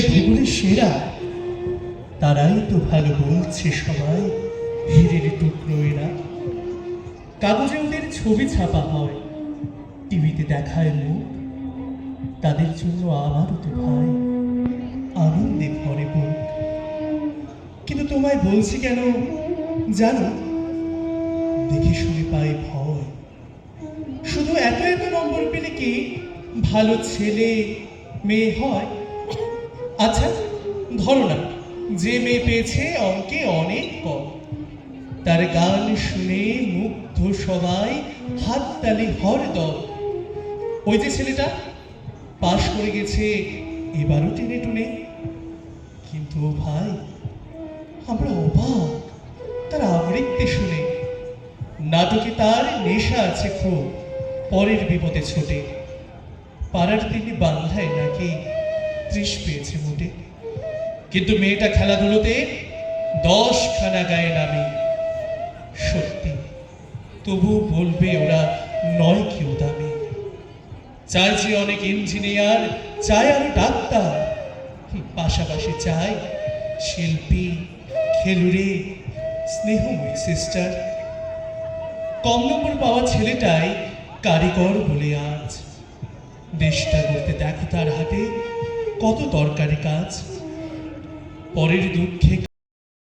ভূগোলের সেরা তারাই তো ভালো বলছে সবাই, হীরের টুকরো এরা। কাগজে ওদের ছবি ছাপা হয়, টিভিতে দেখায় মুখ, তাদের জন্য আমারও তো ভাই আনন্দে ভরে বুক। কিন্তু তোমায় বলছি কেন জানো, দেখে শুনে পাই ভয়। শুধু এত এত নম্বর পেলে কি ভালো ছেলে মেয়ে হয়? আচ্ছা ধরো না, যে মেয়ে পেয়েছে অঙ্কে অনেক কম, তার গান শুনে মুগ্ধ সবাই, হাততালি হরদম। ওই যে ছেলেটা পাশ করে গেছে এবারও টেনে টুনে, কিন্তু ও ভাই আমরা অবাক তার আবৃত্তি শুনে। নাটকে তার নেশা আছে খুব, পরের বিপদে ছোটে। পাড়ার তিনি বাংলায় নাকি 30 পেয়েছে মোটে, কিন্তু মেয়েটা খেলাধুলোতে 10খানা গায়ে নামে। সত্যি তবু বলবে ওরা নয় কেউ দামি। চাইছে অনেক ইঞ্জিনিয়ার, চায় আরো ডাক্তার, পাশাপাশি চাই শিল্পী, খেলুড়ে, স্নেহময়ী সিস্টার। কম নম্বর পাওয়া ছেলেটাই কারিগর বলে আজ। দেশটা করতে দেখো তার হাতে কত দরকারি কাজ। পরের দুঃখে